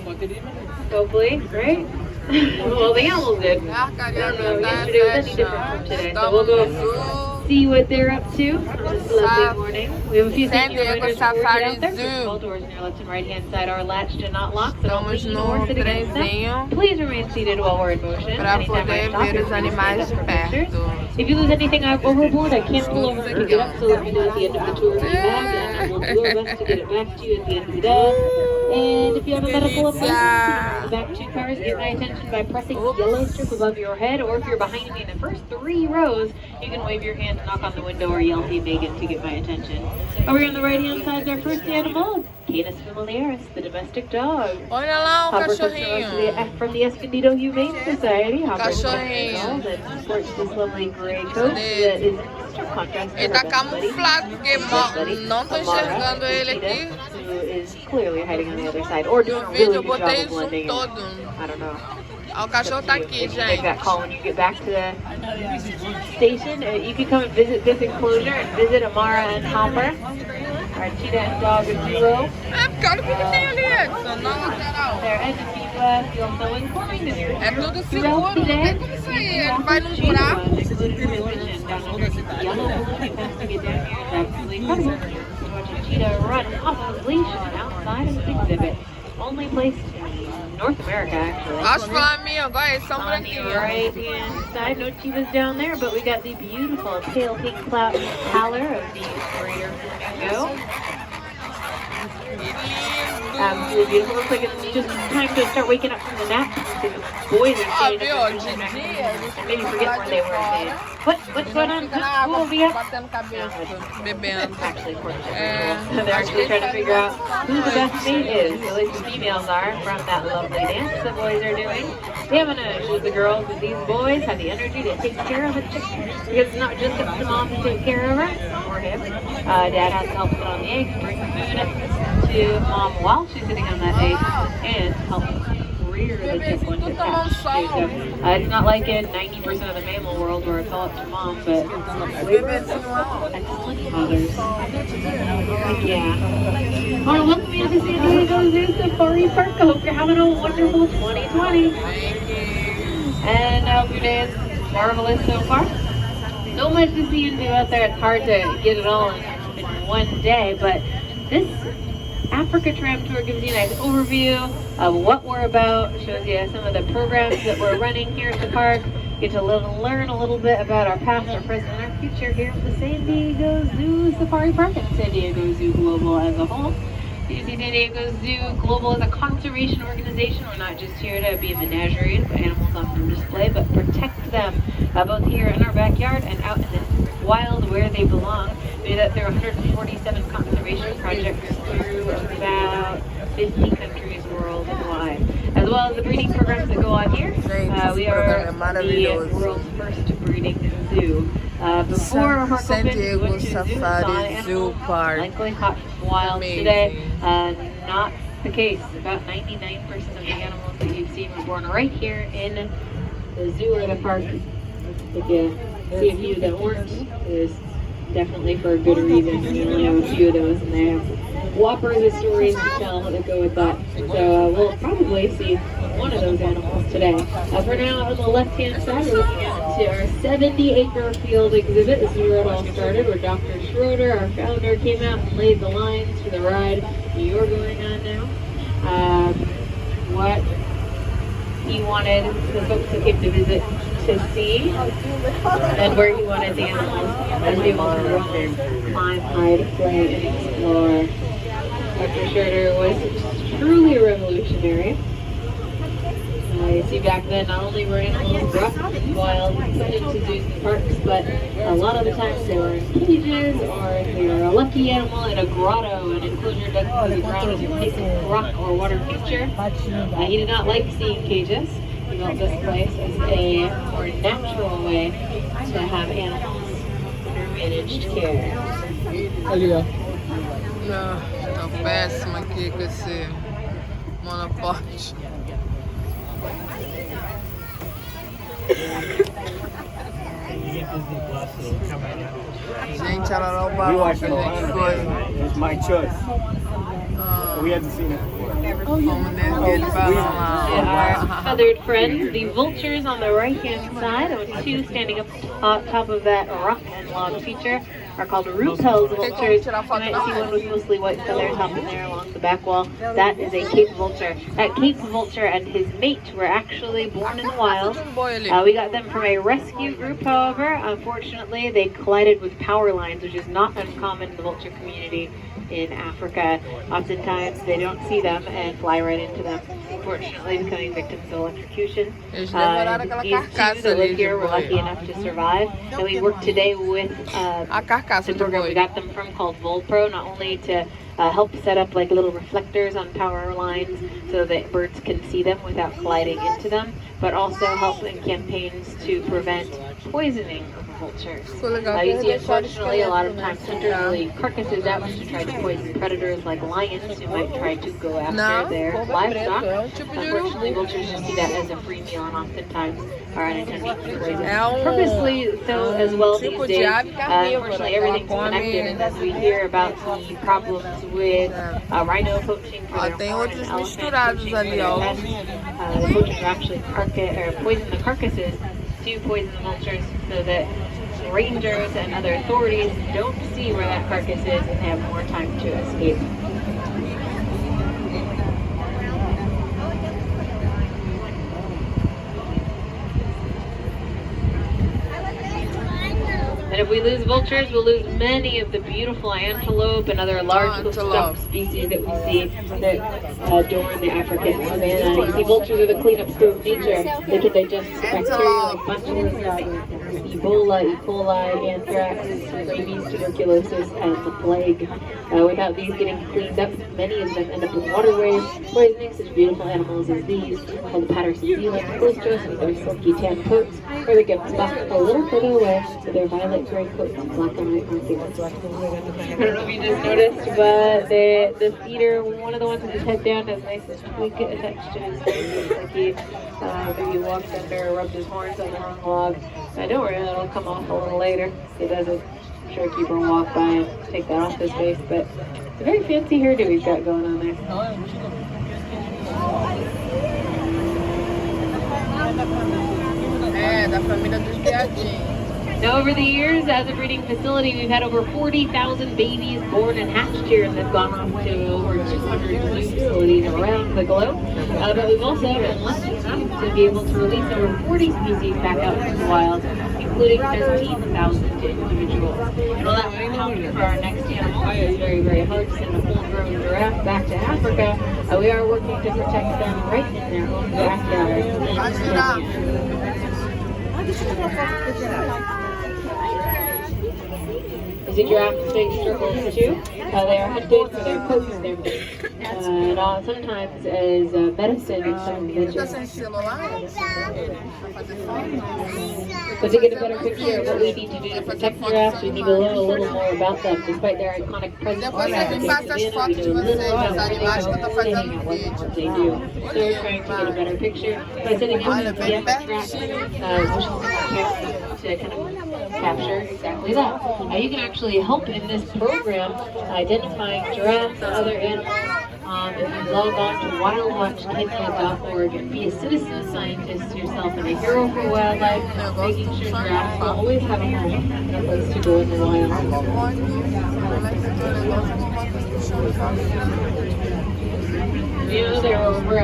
Hopefully, right? Well, the animals did. I don't know, yesterday was any different from today. So we'll go see what they're up to on this lovely morning. We have a few things reminders before we get out there. First of all, doors on your left and right hand side are latched and not locked, so don't lean or sit against them. Please remain seated while we're in motion. Anytime I stop, you're free to stand up for pictures. If you lose anything overboard, I can pull over and pick it up, so let me know at the end of the tour if you have, and we'll do our best to get it back to you at the end of the day. And if you have a medical appointment, the back two cars get my attention by pressing the yellow strip above your head, or if you're behind me in the first 3 rows, you can wave your hand, knock on the window, or yell "Hey Megan" to get my attention. Over here on the right hand side is our first animal, Canis familiaris, the domestic dog. Olha lá o Hopper cachorrinho. from the Escondido Humane Society. Hopper Cachorrinho. that supports this lovely gray coat that is contrast. Ele tá camuflado porque não tô enxergando ele aqui. Who is clearly hiding on the other side, or doing a really good job of blending in. I don't know. O cachorro tá aqui, Make gente. that call when you get back to the station. You can come and visit this enclosure and visit Amara and Hopper, our cheetah and dog duo. É, porque olha o que tem ali, Edson, na lateral. There, and if you feel so inclined, if you're É tudo seguro, não tem como sair. Ele vai num buraco. Yellow balloon, you have to get down here. It's absolutely incredible. Watch a cheetah run off of leash on outside of the exhibit. Only placed in North America, actually. Acho que Flamengo, olha, eles são On the branquinhos. right hand side, no cheetahs down there, but we got the beautiful pale pink pallor of the greater flamingo. Absolutely beautiful. Looks like it's just time to start waking up from the nap. The boys are staying up and maybe forget where they were. What's going on? Who will be up? Batendo cabeça, bebendo. Actually, they're actually trying to figure out who the best mate is. At least the females are from that lovely dance the boys are doing. We haven't noticed the girls, but these boys have the energy to take care of a chicken. Because it's not just up to mom to take care of her or him. Dad has to help put on the eggs, bring food to mom while she's sitting on that egg, and help rear the chick once it's hatched. So, it's not like in 90% of the mammal world where it's all up to mom, but we were excellent fathers. Yeah. I want to welcome you to the San Diego Zoo Safari Park. I hope you're having a wonderful 2020. And I hope your day is marvelous so far. So much to see and do out there. It's hard to get it all in one day, but this Africa Tram Tour gives you a nice overview of what we're about, shows you some of the programs that we're running here at the park, get to learn a little bit about our past, our present, and our future here at the San Diego Zoo Safari Park and San Diego Zoo Global as a whole. You see, San Diego Zoo Global is a conservation organization. We're not just here to be a menagerie and put animals on for display, but protect them, both here in our backyard and out in the wild where they belong. We do that through 147 conservation projects through about 50 countries worldwide, as well as the breeding programs that go on here. We are the world's first breeding zoo. Before Harco San Diego Safari Zoo Park. Likely caught from wild today. Not the case. About 99% of the animals that you've seen were born right here in the zoo or the park. If you see a few that weren't, there's definitely for a good reason. We only have a few of those, and they have whoppers of stories to tell that go with that. So we'll probably see one of those animals today. For now, on the left-hand side, we're looking at our 70-acre field exhibit. This is where it all started, where Dr. Schroeder, our founder, came out and laid the lines for the ride you're going on now. What he wanted the folks who came to visit to see, and where he wanted the animals to be able to run, climb, hide, play, and explore. Dr. Schroeder was truly revolutionary. You see, back then, not only were animals brought wild into zoos and parks, but a lot of the times they were in cages, or if they were a lucky animal in a grotto, an enclosure dug through the ground as a place of rock or water feature. He did not like seeing cages. He built this place as a more natural way to have animals under managed care. Não, tá péssimo aqui com esse monoporte. Gente, ela não barulho que a gente foi. It's my choice. We hadn't seen it before. Our feathered friends, the vultures on the right-hand side, and two standing up top of that rock and log feature, are called Ruppel's vultures. You might see one with mostly white feathers hopping there along the back wall. That is a Cape vulture. That Cape vulture and his mate were actually born in the wild. We got them from a rescue group, however. Unfortunately, they collided with power lines, which is not uncommon in the vulture community in Africa. Oftentimes they don't see them and fly right into them, unfortunately becoming victims of electrocution. These two that live here were lucky enough to survive. And we work today with the program we got them from called VolPro, not only to help set up like little reflectors on power lines so that birds can see them without colliding into them, but also help in campaigns to prevent poisoning of vultures. You see, unfortunately, a lot of times hunters will leave carcasses out to try to poison predators like lions who might try to go after their livestock. Unfortunately, vultures just see that as a free meal and oftentimes are unintentionally poisoned. Purposely so as well these days. Unfortunately, everything's connected, and as we hear about the problems with rhino poaching for their horn and elephant poaching for their pets, the poachers actually poison the carcasses to poison the vultures so that rangers and other authorities don't see where that carcass is and have more time to escape. And if we lose vultures, we'll lose many of the beautiful antelope and other large hoofed species that we see that adorn the African savanna. You see, vultures are the cleanup crew of nature. They can digest bacteria like botulism, Ebola, E. coli, anthrax, rabies, tuberculosis, and the plague. Without these getting cleaned up, many of them end up in waterways, poisoning such beautiful animals as these, called the Patterson sea lion close to us with their silky tan coats, or the gibsbok a little further away with their violet gray coats and black and white markings. I don't know if you just noticed, but the feeder, one of the ones with his head down, has a nice tweak attached to his face. Like he maybe walked under or rubbed his horns on the wrong log. Don't worry, that'll come off a little later. He doesn't. I'm sure keeper will walk by and take that off his face, but it's a very fancy hairdo he's got going on there. Da família dos viadinhos. Now, over the years, as a breeding facility, we've had over 40,000 babies born and hatched here, and they've gone off to over 200 zoo facilities around the globe. But we've also been lucky enough to be able to release over 40 species back out into the wild, including 13,000 individuals. And while that will count for our next animal, it's very, very hard to send a full-grown giraffe back to Africa. We are working to protect them right in their own backyard in Kenya. You see giraffes make circles too. They are hunted for their coats, their meat, and sometimes as medicine in some religions. But to get a better picture of what we need to do to protect giraffes, we need to learn a little more about them. Despite their iconic presence in African we know little about where they are sitting and what they do. So we're trying to get a better picture by setting up the TF traps, to kind of capture exactly that. You can actually help in this program identifying giraffes and other animals if you log on to wildwatchkenya.org and be a citizen scientist yourself and a hero for wildlife, making sure giraffes will always have a home and a place to go in the wild. You know, there are over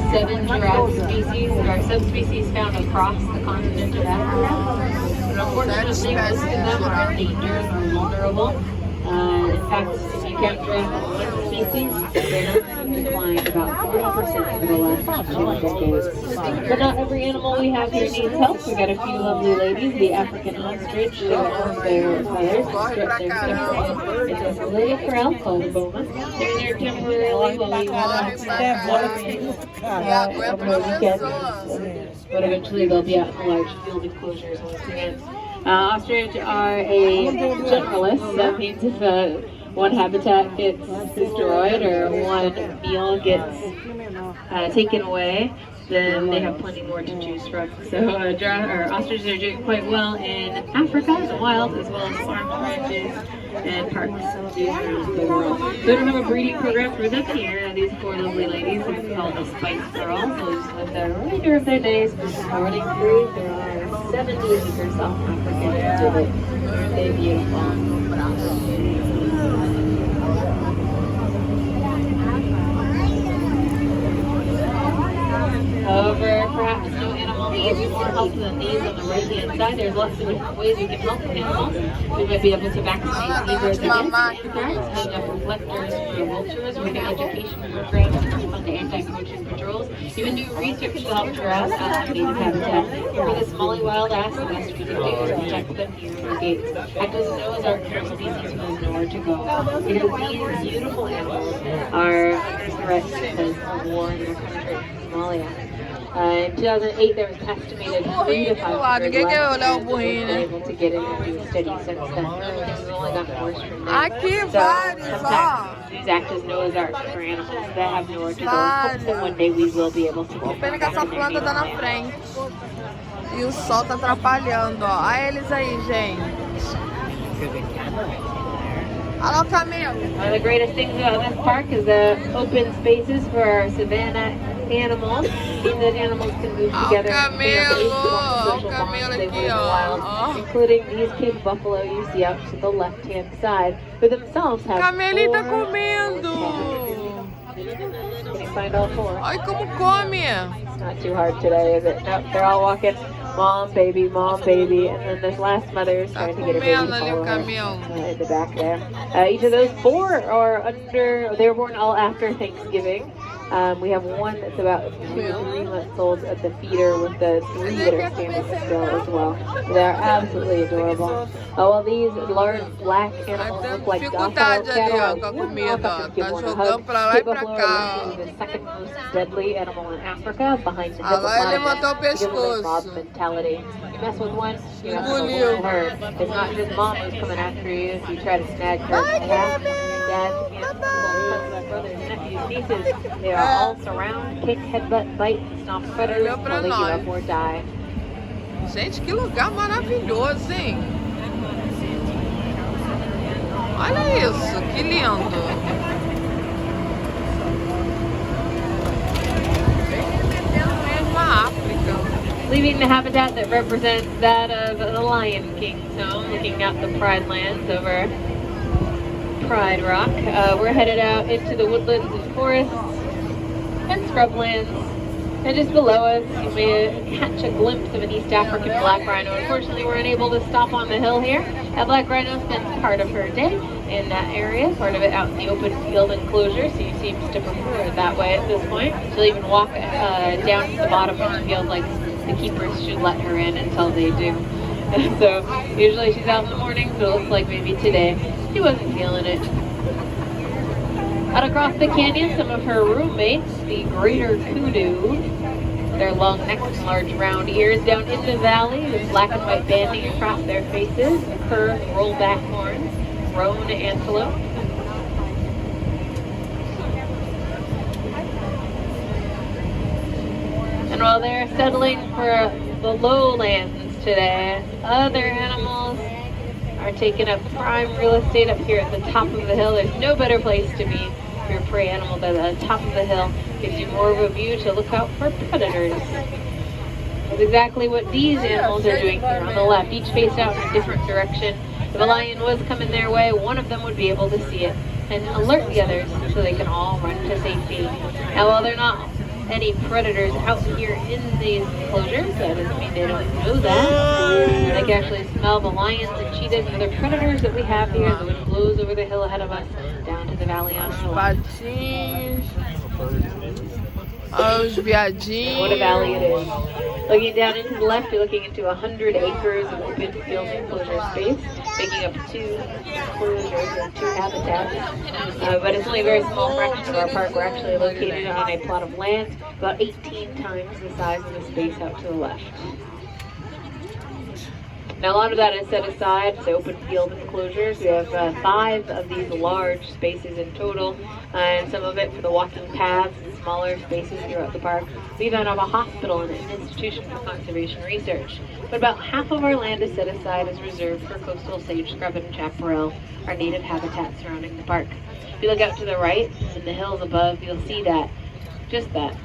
7 giraffe species that are subspecies found across the continent of Africa. But unfortunately, most of them are endangered or vulnerable. In fact, if you count giraffe as one species, their numbers have declined about 40% over the last 2 decades. But not every animal we have here needs help. We've got a few lovely ladies, the African ostrich, who remove their feathers and strip their temporary into a little corral called a boma. They're there temporarily while we have watering over the weekend. But eventually they'll be out in large field enclosures once again. Ostrich are a generalist. That means if one habitat gets destroyed or one meal gets taken away, then they have plenty more to choose from. So ostriches are doing quite well in Africa, in the wild, as well as farm ranches and parks around the world. So we don't have a breeding program for them here. These four lovely ladies are called the Spice Girls. They just live the remainder of their days running through. There are 70 acres South African exhibit. They're beautiful. However, perhaps no animal needs more help than these on the right-hand side. There's lots of different ways we can help animals. We might be able to vaccinate zebras against anthrax, hang up reflectors for vultures, we can education programs on the anti-poaching patrols, even do research to help giraffes find native habitat. For the smallie wild ass, the best we can do is protect them here in our gates. Act as Noah's Ark for species who has nowhere to go. Because these beautiful animals are under threat because of war in their country, Somalia. In 2008, there was estimated 3 to 500 last been able to get in and do a study since then. Things have only gotten worse from there. Sometimes these act as Noah's Ark for animals that have nowhere to go. Hopefully one day we will be able to get Pena que essa planta tá na frente. E o sol tá atrapalhando, ó. Olha eles aí, gente. Alô, camelo. One of the greatest things about this park is the open spaces for our savanna animals. These animals can move together in families, social bonds they would in the wild, including these Cape buffalo you see out to the left-hand side, who themselves have Camelinho tá 4 comendo. Can you find all 4? Olha como come. It's not too hard today, is it? Nope, they're all walking mom, baby, and then this last mother is trying to get a baby follower in the back there. Each of those 4 are they were born all after Thanksgiving. We have one that's about 2 to 3 months old at the feeder with the 3 that are standing still as well. They're absolutely adorable. Well, these large black animals look like docile cattle. Com a comida, ó. Tá jogando pra lá e pra cá, ó. The second most deadly animal in Africa, behind the Agora ele levantou o hippopotamus. pescoço. You mess with one, you mess with the whole herd. It's not just mom who's coming after you if you try to snag her calf. Dad, aunts, uncles, brothers, nephews, nieces, they are all surround, kick, headbutt, bite, and stomp predators until they give up or die. Gente, que lugar maravilhoso, hein? Olha isso, que lindo. Leaving the habitat that represents that of the Lion King's home, looking out the Pride Lands over Pride Rock. We're headed out into the woodlands and forests and scrublands. And just below us, you may catch a glimpse of an East African black rhino. Unfortunately, we're unable to stop on the hill here. That black rhino spends part of her day in that area, part of it out in the open field enclosure, so she seems to prefer it that way at this point. She'll even walk down to the bottom of the field like the keepers should let her in until they do. So usually she's out in the morning, but it looks like maybe today she wasn't feeling it. Out across the canyon, some of her roommates, the greater kudu, their long necks and large round ears, down in the valley with black and white banding across their faces, curved rollback horns, roan antelope. And while they're settling for the lowlands today, other animals are taking up prime real estate up here at the top of the hill. There's no better place to be for your prey animal than at the top of the hill. Gives you more of a view to look out for predators. That's exactly what these animals are doing here on the left, each faced out in a different direction. If a lion was coming their way, one of them would be able to see it and alert the others so they can all run to safety. Now, while they're not any predators out here in these enclosures, that doesn't mean they don't know that. They can actually smell the lions and cheetahs and other predators that we have here. The wind blows over the hill ahead of us down to the valley on our left. Os viadinhos. What a valley it is. Looking down into the left, you're looking into 100 acres of open field enclosure space, making up 2 enclosures and 2 habitats. But it's only a very small fraction of our park. We're actually located on a plot of land about 18 times the size of the space out to the left. Now a lot of that is set aside for open field enclosures. We have 5 of these large spaces in total, and some of it for the walking paths and smaller spaces throughout the park. We even have a hospital and an institution for conservation research. But about half of our land is set aside as reserved for coastal sage scrub and chaparral, our native habitat surrounding the park. If you look out to the right, in the hills above, you'll see that, just that.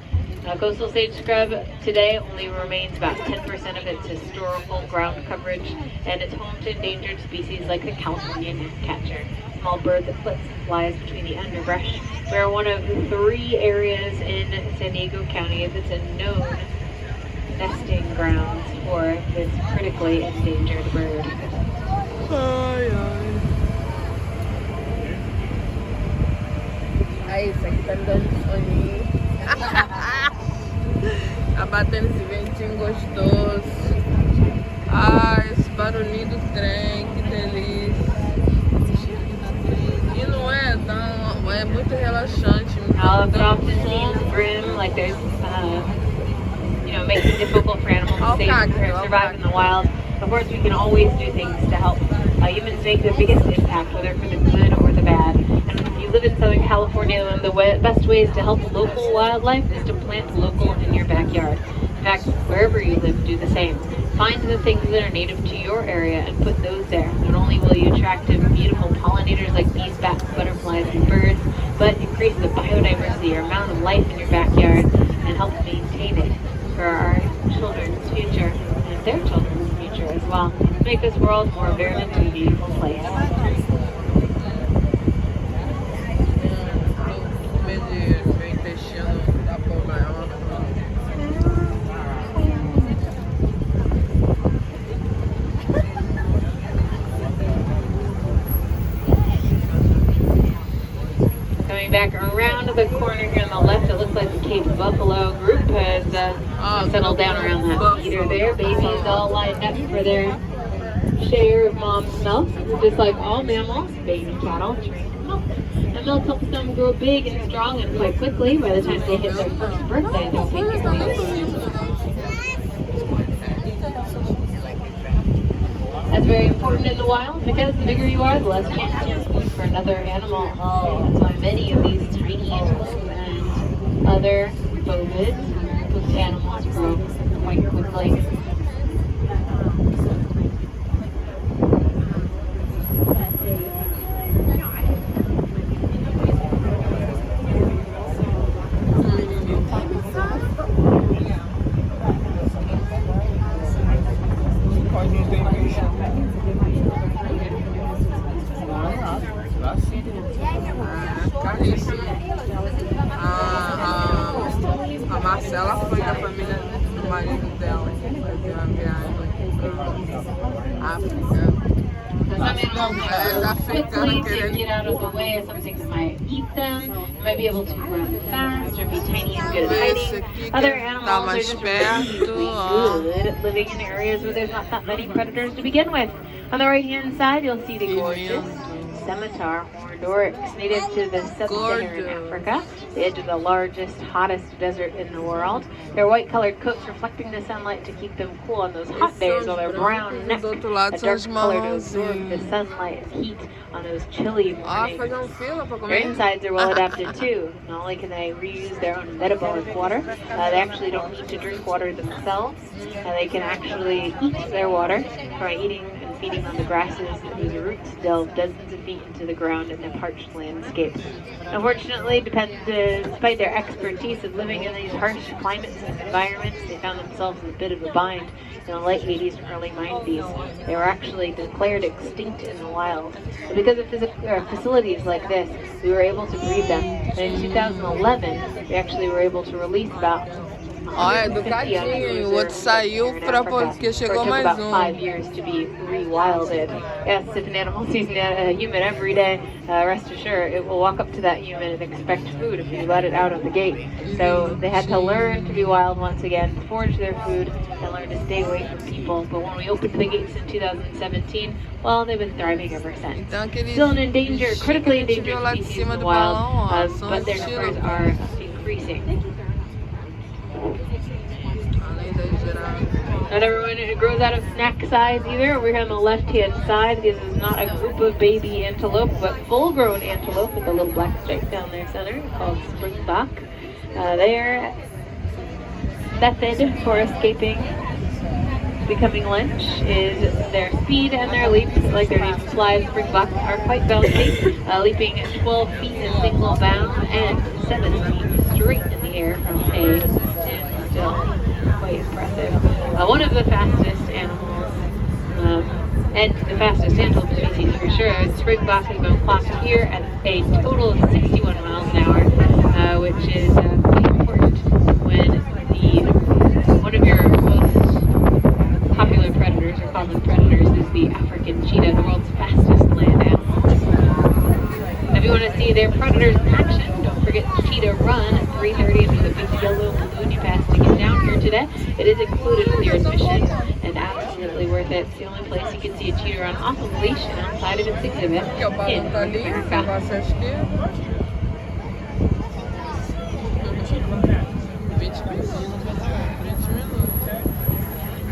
Coastal sage scrub today only remains about 10% of its historical ground coverage, and it's home to endangered species like the California gnatcatcher, a small bird that flits and flies between the underbrush. We're one of the 3 areas in San Diego County that's a known nesting grounds for this critically endangered bird. Aí, isso aqui tá me dando soninho. Tá batendo esse ventinho gostoso. Ai, esse barulhinho do trem, que delícia. E não é, não, é muito relaxante. It often seems grim, like there's, makes it difficult for animals to survive in the wild. Of course, we can always do things to help humans make the biggest impact, whether for the good or the bad. And if you live in Southern California, one of the best ways to help local wildlife is to plant local in your backyard. In fact, wherever you live, do the same. Find the things that are native to your area and put those there. Not only will you attract beautiful pollinators like bees, bats, butterflies, and birds, but increase the biodiversity or amount of life in your backyard and help maintain it for our children's future and their children's future as well. Make this world more verdant and beautiful place. Coming back around the corner here on the left, it looks like the Cape Buffalo group has settled down around that feeder there. Babies all lined up for their share of mom's milk. Just like all mammals, baby cattle drink milk. And milk helps them grow big and strong and quite quickly. By the time they hit their first birthday, they'll take care of themselves. That's very important in the wild because the bigger you are, the less chance you have for another animal. That's why many of these tiny animals and other bovids, animals grow quite quickly. A Marcela foi da família do marido dela, fazer uma viagem para África. Quickly to get out of the way of something that might eat them. You might be able to run fast or be tiny and good at hiding. Other animals are just really good at living in areas where there's not that many predators to begin with. On the right hand side, you'll see the gorgeous scimitar horned oryx, native to the sub-Saharan Africa, the edge of the largest, hottest desert in the world. Their white-colored coats reflecting the sunlight to keep them cool on those hot days, while their brown neck, a dark color to absorb the sunlight and heat on those chilly mornings. Their insides are well adapted too. Not only can they reuse their own metabolic water, they actually don't need to drink water themselves. They can actually eat their water by eating and feeding on the grasses whose roots delve dozens of feet into the ground in the parched landscapes. Unfortunately, despite their expertise of living in these harsh climates and environments, they found themselves in a bit of a bind in the late 80s and early 90s. They were actually declared extinct in the wild. But because of facilities like this, we were able to breed them. And in 2011, we actually were able to release about Olha, educadinho, o outro saiu porque chegou mais about 5 years to be rewilded. Yes, if an animal sees a human every day, rest assured it will walk up to that human and expect food if you let it out of the gate. So they had to learn to be wild once again, forage their food, and learn to stay away from people. But when we opened the gates in 2017, well, they've been thriving ever since. Still an critically endangered species in the wild, but their numbers are increasing. Not everyone grows out of snack size either. Over here on the left-hand side, this is not a group of baby antelope, but full-grown antelope with a little black stripe down their center called springbok. Their method for escaping becoming lunch is their speed and their leaps. Like their name implies, springboks are quite bouncy, leaping 12 feet in a single bound and 7 feet straight in the air from a standstill. Quite impressive. One of the fastest animals, and the fastest antelope species for sure, springbok has been clocked here at a total of 61 miles an hour, which is quite important when one of your most popular predators or common predators is the African cheetah, the world's fastest land animal. If you want to see their predators in action, don't forget Cheetah Run at 3:30 into the big yellow balloon you passed to get down here today. It is included with your admission and absolutely worth it. It's the only place you can see a cheetah run off of leash and outside of its exhibit in America.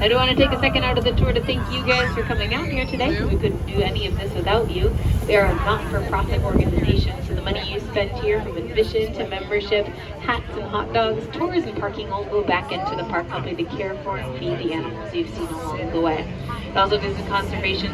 I do want to take a second out of the tour to thank you guys for coming out here today. We couldn't do any of this without you. They are a not-for-profit organization, so the money you spend here, from admission to membership, hats and hot dogs, tours and parking, all go back into the park, helping to care for and feed the animals you've seen along the way. It also visit conservation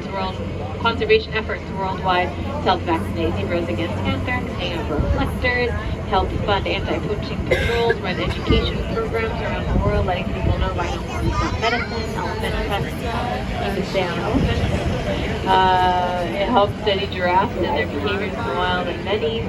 efforts worldwide to help vaccinate zebras against anthrax, hang up reflectors, help fund anti-poaching patrols, run education programs around the world, letting people know rhino is not medicine, elephant pests, you can stay on elephants. It helps study giraffes and their behaviors in the wild and many